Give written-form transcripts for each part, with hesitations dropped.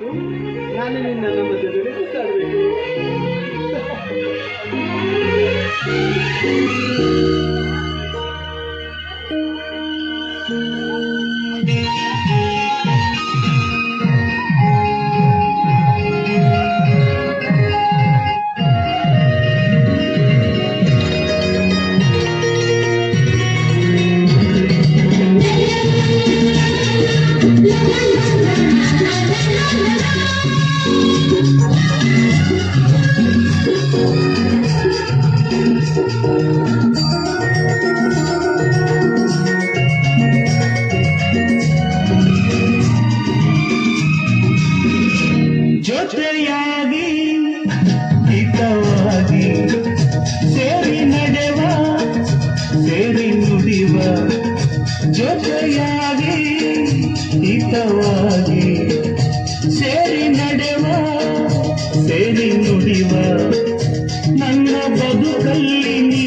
ಬಿಟ್ಟು ನಾನು ನಿನ್ನ ಮಧ್ಯದಲ್ಲಿ ಕೂತಾಡಬೇಕು. ಜೊತೆಯಾಗಿ ಹಿತವಾಗಿ ಸೇರಿ ನಡೆವ ಸೇರಿ ನುಡಿವ, ಜೊತೆಯಾಗಿ ಹಿತವಾಗಿ ಸೇರಿ ನಡೆವ ಸೇರಿ ನುಡಿವ, ನನ್ನ ಬದುಕಲ್ಲಿ ನೀ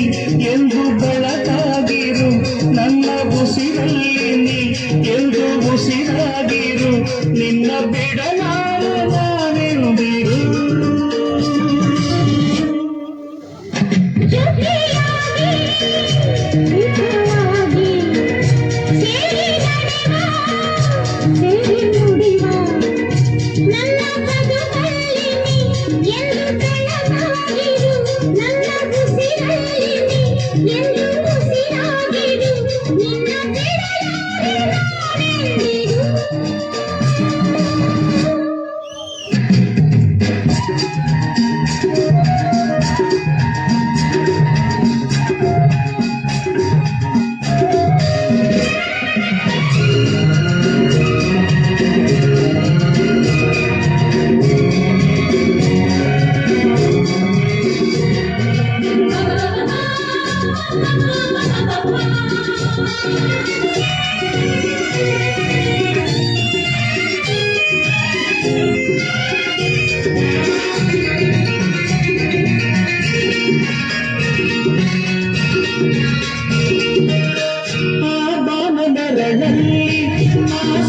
ಎಂದು ಬೆಳಕಾಗಿರು, ನನ್ನ ಉಸಿರಲ್ಲಿ ನೀ ಎಂದು ಉಸಿರಾಗಿರು, ನಿನ್ನ ಬಿಡಲಾರೆ ನಾನೆಂದಿರು.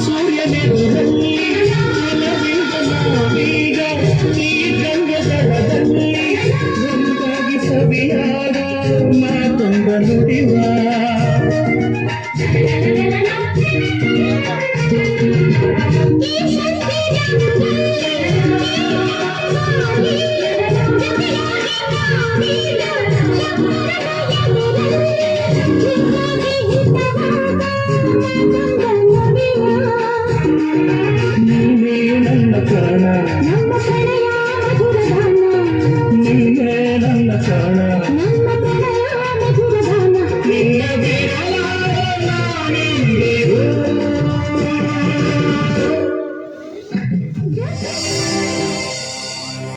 ಸೂರ್ಯನೆದುರಲ್ಲಿ ನೆಲವಿಂದ ನಾವೀಗ ಈ ಗಂಗದಳದಲ್ಲಿ ಒಂದಾಗಿ ಸವಿಯಾದ ಮಾತೊಂದ ನುಡಿವ, ನೀನೇ ನನ್ನ ಪ್ರಾಣ, ನೀನೇ ನನ್ನ ಪ್ರಾಣ.